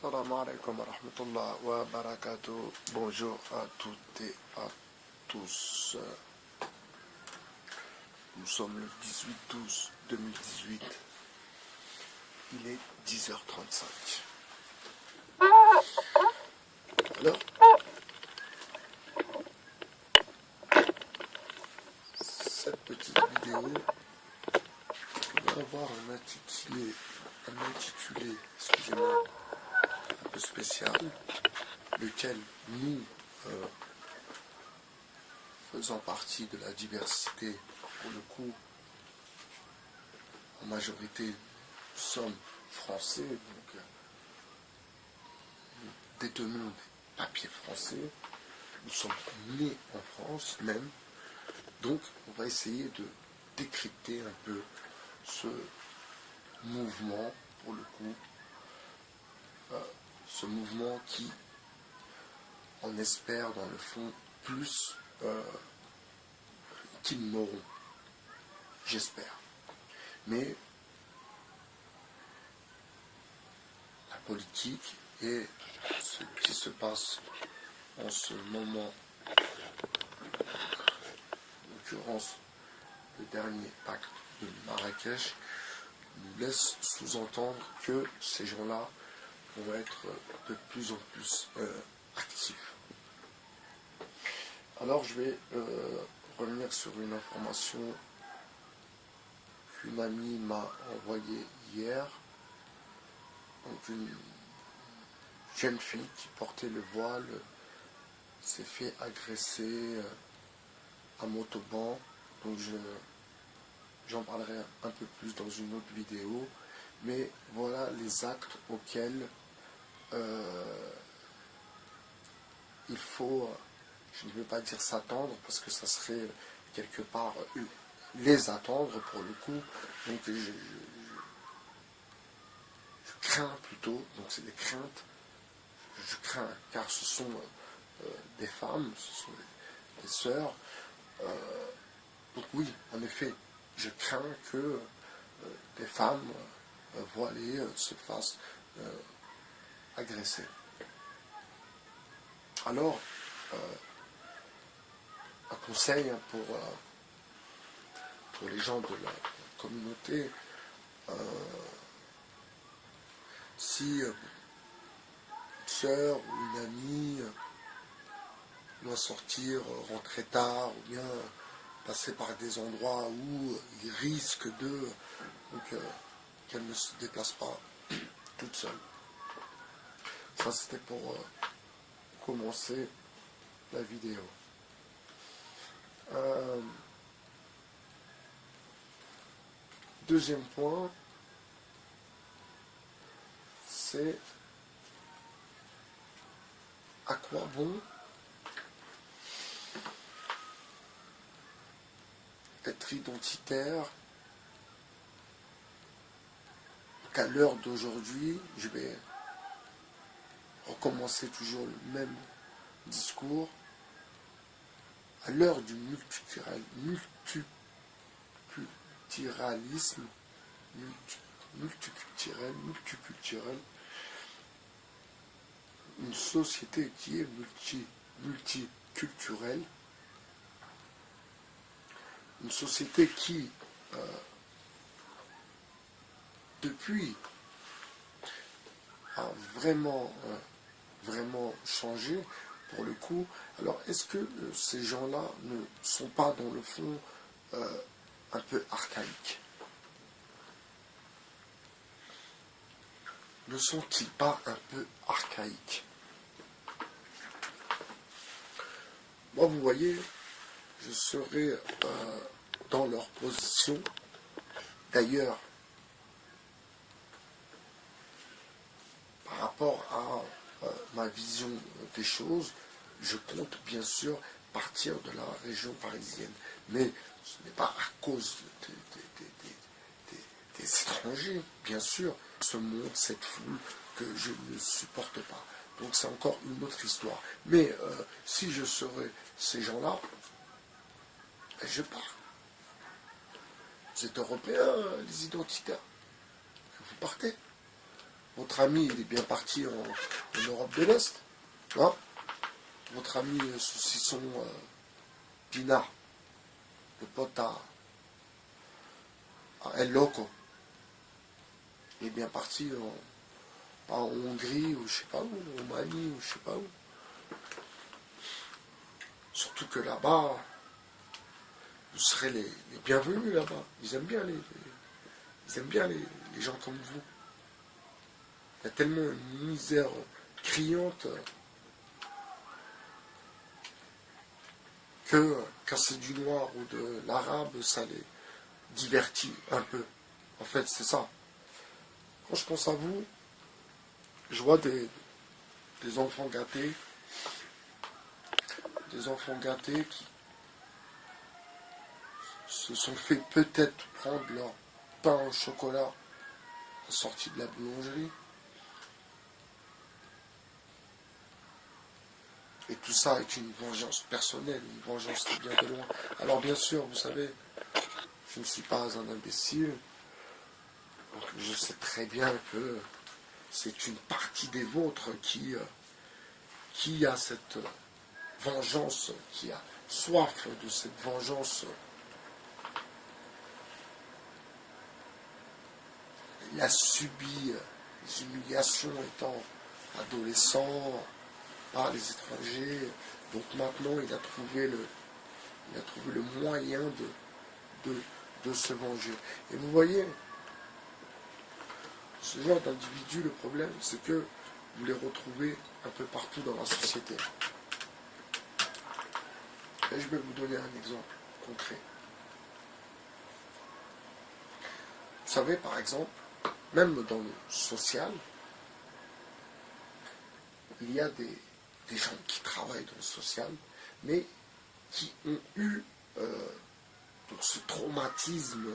Assalamu alaikum wa rahmatullah wa barakatuh. Bonjour à toutes et à tous. Nous sommes le 18/12/2018. Il est 10h35. Alors, cette petite vidéo va avoir un intitulé, excusez-moi, un peu spécial, lequel nous, faisant partie de la diversité, pour le coup, en majorité, nous sommes français, donc nous détenons des papiers français, nous sommes nés en France même, donc on va essayer de décrypter un peu ce mouvement, pour le coup, ce mouvement qui, on espère dans le fond, plus qu'ils n'auront, j'espère. Mais la politique et ce qui se passe en ce moment, en l'occurrence le dernier pacte de Marrakech, nous laisse sous-entendre que ces gens-là vont être de plus en plus actifs. Alors je vais revenir sur une information qu'une amie m'a envoyée hier. Donc une jeune fille qui portait le voile s'est fait agresser à Montauban. Donc j'en parlerai un peu plus dans une autre vidéo. Mais voilà les actes auxquels il faut, je ne veux pas dire s'attendre, parce que ça serait quelque part les attendre pour le coup. Donc je crains plutôt, donc c'est des craintes, je crains car ce sont des femmes, ce sont des sœurs. Donc oui, en effet, je crains que des femmes voilées se fassent agresser. Alors, un conseil pour les gens de la communauté, si une sœur ou une amie doit sortir, rentrer tard, ou bien passer par des endroits où il risque qu'elle ne se déplace pas toute seule. Ça, c'était pour commencer la vidéo. Deuxième point, c'est à quoi bon être identitaire. Qu'à l'heure d'aujourd'hui, je vais recommencer toujours le même discours. À l'heure du multiculturalisme, multiculturel, une société qui est multiculturelle, une société qui, depuis, a vraiment changé, pour le coup. Alors, est-ce que ces gens-là ne sont pas, dans le fond, un peu archaïques? Ne sont-ils pas un peu archaïques? Moi, vous voyez, je serais dans leur position. D'ailleurs, par rapport à ma vision des choses, je compte bien sûr partir de la région parisienne. Mais ce n'est pas à cause des étrangers, bien sûr, ce monde, cette foule que je ne supporte pas. Donc c'est encore une autre histoire. Mais si je serais ces gens-là, je pars. Vous êtes européens, les identitaires. Vous partez. Votre ami, il est bien parti en Europe de l'Est. Hein? Votre ami saucisson Pina, le pote à El Loco, il est bien parti en Hongrie ou je sais pas où, en Mali ou je sais pas où. Surtout que là-bas, vous serez les bienvenus là-bas. Ils aiment bien les gens comme vous. Il y a tellement une misère criante que quand c'est du noir ou de l'arabe, ça les divertit un peu. En fait, c'est ça. Quand je pense à vous, je vois des enfants gâtés, qui se sont fait peut-être prendre leur pain au chocolat sorti de la boulangerie. Et tout ça est une vengeance personnelle, une vengeance qui vient de loin. Alors bien sûr, vous savez, je ne suis pas un imbécile. Donc je sais très bien que c'est une partie des vôtres qui a cette vengeance, qui a soif de cette vengeance. Il a subi les humiliations étant adolescent par les étrangers. Donc maintenant, il a trouvé le moyen de se venger. Et vous voyez, ce genre d'individus, le problème, c'est que vous les retrouvez un peu partout dans la société. Et je vais vous donner un exemple concret. Vous savez, par exemple, même dans le social, il y a des gens qui travaillent dans le social, mais qui ont eu ce traumatisme,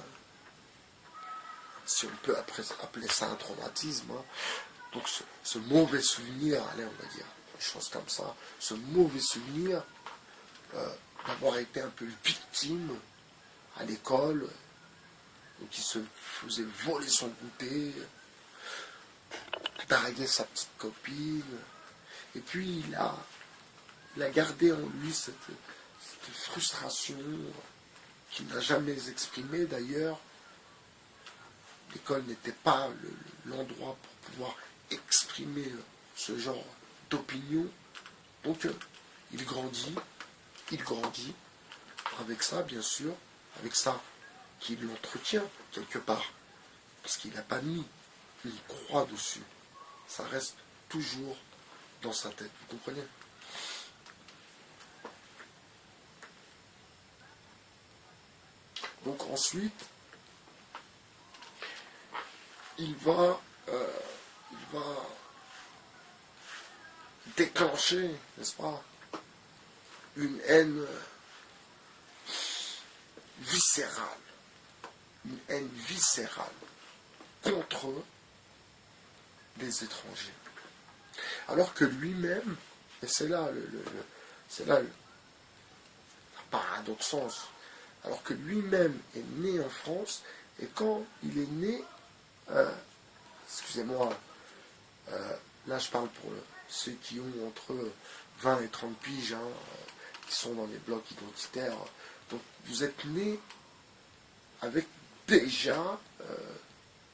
si on peut appeler ça un traumatisme, hein, donc ce mauvais souvenir, allez, on va dire, une chose comme ça, ce mauvais souvenir d'avoir été un peu victime à l'école, donc il se faisait voler son goûter, draguer sa petite copine, et puis il a gardé en lui cette frustration qu'il n'a jamais exprimée d'ailleurs. L'école n'était pas l'endroit pour pouvoir exprimer ce genre d'opinion. Donc il grandit avec ça, bien sûr, avec ça qu'il l'entretient quelque part, parce qu'il n'a pas mis une croix dessus. Ça reste toujours dans sa tête, vous comprenez? Donc ensuite, il va déclencher, n'est-ce pas, une haine viscérale, contre les étrangers. Alors que lui-même, et c'est là la paradoxance, alors que lui-même est né en France, et quand il est né, excusez-moi, là je parle pour ceux qui ont entre 20 et 30 piges, hein, qui sont dans les blocs identitaires, donc vous êtes né avec déjà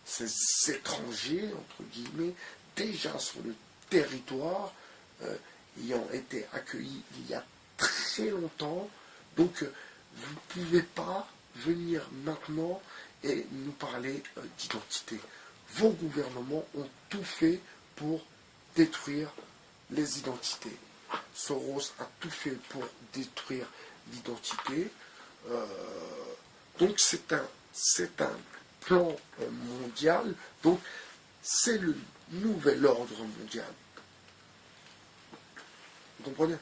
ces étrangers, entre guillemets, déjà sur le territoire, ayant été accueillis il y a très longtemps. Donc vous ne pouvez pas venir maintenant et nous parler d'identité. Vos gouvernements ont tout fait pour détruire les identités. Soros a tout fait pour détruire l'identité. Donc c'est un plan mondial. Donc c'est le nouvel ordre mondial. Vous comprenez?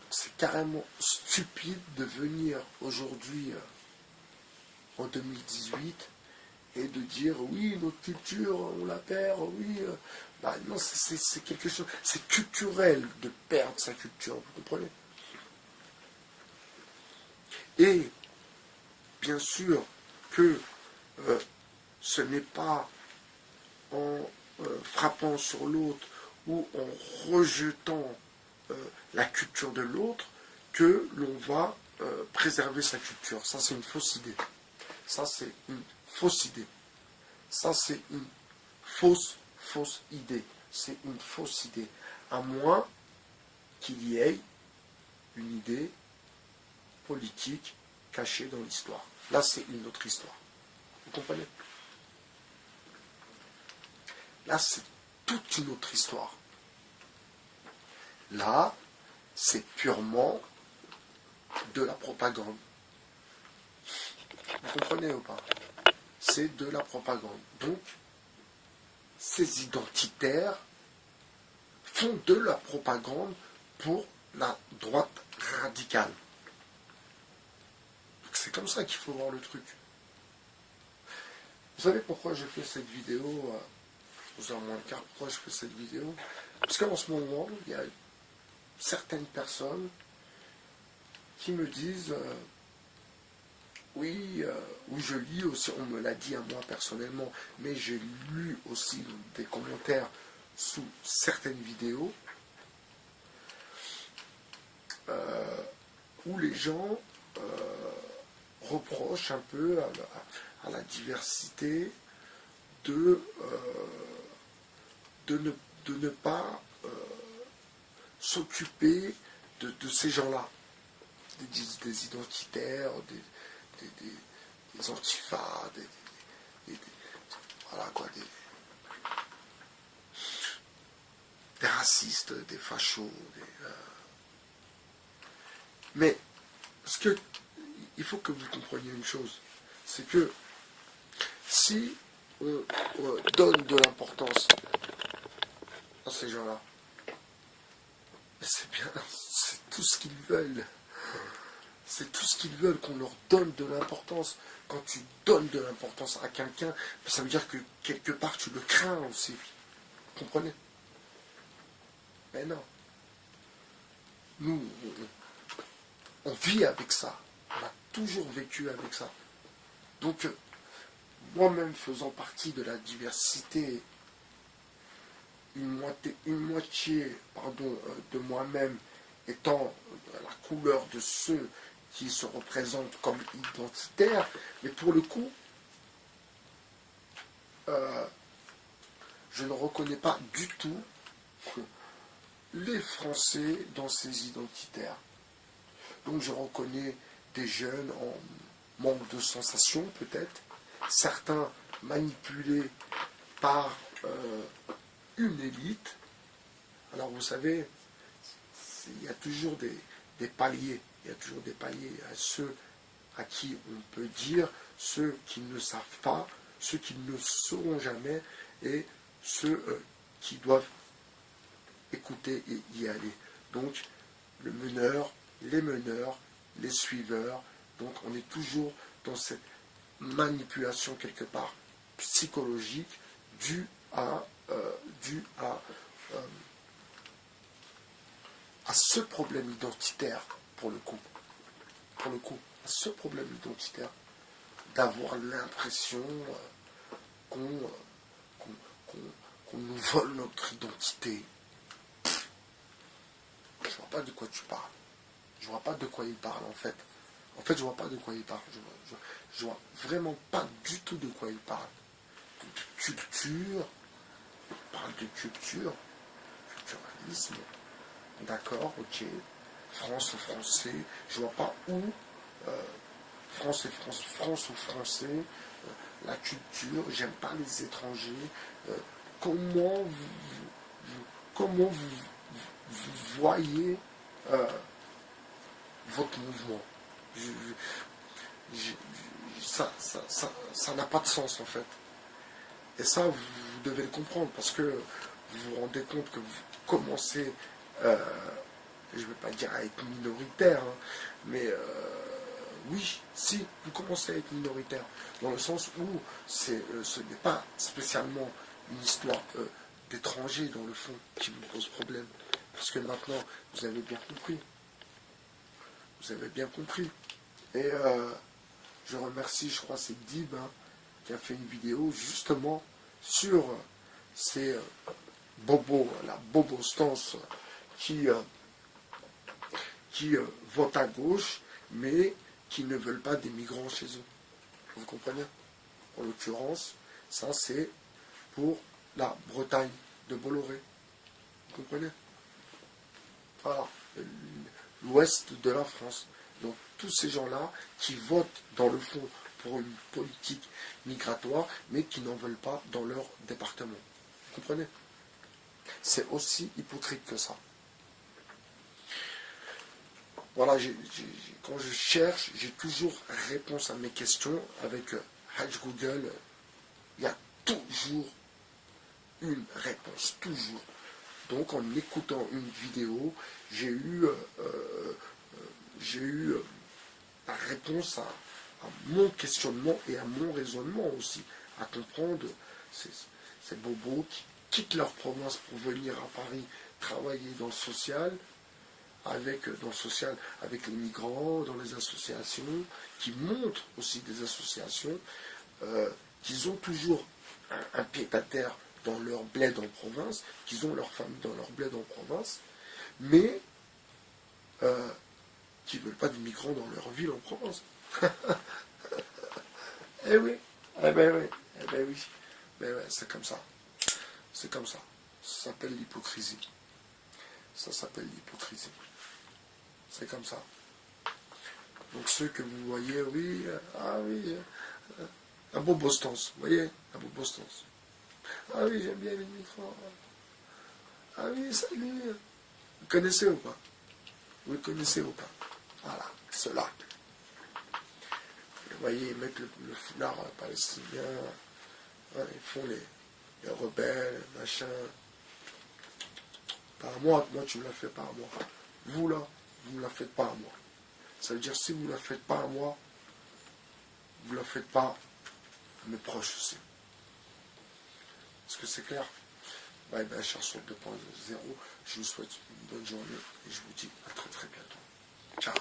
C'est carrément stupide de venir aujourd'hui, en 2018, et de dire oui, notre culture, on la perd, oui. Bah non, c'est quelque chose, c'est culturel de perdre sa culture, vous comprenez? Et bien sûr que ce n'est pas en frappant sur l'autre ou en rejetant la culture de l'autre que l'on va préserver sa culture. Ça, c'est une fausse idée. Ça, c'est une fausse idée. Ça, c'est une fausse idée. C'est une fausse idée. À moins qu'il y ait une idée politique cachée dans l'histoire. Là, c'est une autre histoire. Vous comprenez? Là, c'est toute une autre histoire. Là, c'est purement de la propagande. Vous comprenez ou pas? C'est de la propagande. Donc, ces identitaires font de la propagande pour la droite radicale. C'est comme ça qu'il faut voir le truc. Vous savez pourquoi j'ai fait cette vidéo, pourquoi je fais cette vidéo? Parce qu'en ce moment, il y a certaines personnes qui me disent oui, ou je lis aussi, on me l'a dit à moi personnellement, mais j'ai lu aussi des commentaires sous certaines vidéos où les gens reprochent un peu à la diversité de ne pas s'occuper de ces gens-là, des identitaires, des antifas, voilà quoi, des racistes, des fachos, mais parce que il faut que vous compreniez une chose, c'est que si on donne de l'importance à ces gens-là, c'est bien, c'est tout ce qu'ils veulent. C'est tout ce qu'ils veulent, qu'on leur donne de l'importance. Quand tu donnes de l'importance à quelqu'un, ça veut dire que quelque part tu le crains aussi. Vous comprenez? Mais non. Nous, on vit avec ça. On a toujours vécu avec ça. Donc, moi-même faisant partie de la diversité, une moitié de moi-même étant la couleur de ceux qui se représentent comme identitaires, mais pour le coup, je ne reconnais pas du tout les Français dans ces identitaires. Donc je reconnais des jeunes en manque de sensations peut-être, certains manipulés par une élite. Alors vous savez, il y a toujours des paliers. Il y a toujours des paliers à ceux à qui on peut dire, ceux qui ne savent pas, ceux qui ne sauront jamais, et ceux qui doivent écouter et y aller. Donc, le meneur, les suiveurs, donc on est toujours dans cette manipulation quelque part psychologique due à ce problème identitaire, pour le coup, à ce problème identitaire, d'avoir l'impression qu'on nous vole notre identité. Je vois pas de quoi tu parles. Je vois pas de quoi il parle en fait. En fait, je vois pas de quoi il parle. Je vois vraiment pas du tout de quoi il parle. De culture, il parle de culture, culturalisme. D'accord, ok. France ou français, je vois pas où France ou français, la culture, j'aime pas les étrangers. Comment vous voyez votre mouvement? Ça n'a pas de sens en fait. Et ça, vous devez le comprendre parce que vous vous rendez compte que vous commencez, je ne vais pas dire à être minoritaire, hein, mais oui, si, vous commencez à être minoritaire, dans le sens où ce n'est pas spécialement une histoire d'étrangers dans le fond qui vous pose problème. Parce que maintenant, vous avez bien compris. Vous avez bien compris. Et je remercie, je crois, c'est Dib, hein, qui a fait une vidéo justement sur ces bobos, la bobostance qui votent à gauche, mais qui ne veulent pas des migrants chez eux. Vous comprenez? En l'occurrence, ça c'est pour la Bretagne de Bolloré. Vous comprenez? Voilà, l'ouest de la France. Donc tous ces gens-là qui votent dans le fond pour une politique migratoire, mais qui n'en veulent pas dans leur département. Vous comprenez? C'est aussi hypocrite que ça. Voilà, quand je cherche, j'ai toujours réponse à mes questions avec Hatch Google. Il y a toujours une réponse, toujours. Donc en écoutant une vidéo, j'ai eu la réponse à mon questionnement et à mon raisonnement aussi, à comprendre ces bobos qui quittent leur province pour venir à Paris travailler dans le social, avec les migrants, dans les associations, qui montrent aussi des associations, qu'ils ont toujours un pied-à-terre dans leur bled en province, qu'ils ont leur famille dans leur bled en province, mais qui ne veulent pas de migrants dans leur ville en province. Eh oui, eh ben oui, eh ben oui, ben ouais, c'est comme ça. C'est comme ça. Ça s'appelle l'hypocrisie. Ça s'appelle l'hypocrisie. C'est comme ça. Donc ceux que vous voyez, oui, la bobostance, vous voyez, la bobostance. Ah oui, j'aime bien les migrants. Ah oui, salut. Vous connaissez ou pas? Vous le connaissez ou pas? Voilà, ceux-là. Vous voyez, ils mettent le foulard palestinien, hein, ils font les rebelles, machin. Pas à moi tu me la fais pas à moi. Vous là, vous ne me la faites pas à moi. Ça veut dire si vous ne la faites pas à moi, vous ne la faites pas à mes proches aussi. Est-ce que c'est clair? Bye bye, chanson 2.0. Je vous souhaite une bonne journée et je vous dis à très très bientôt. Ciao.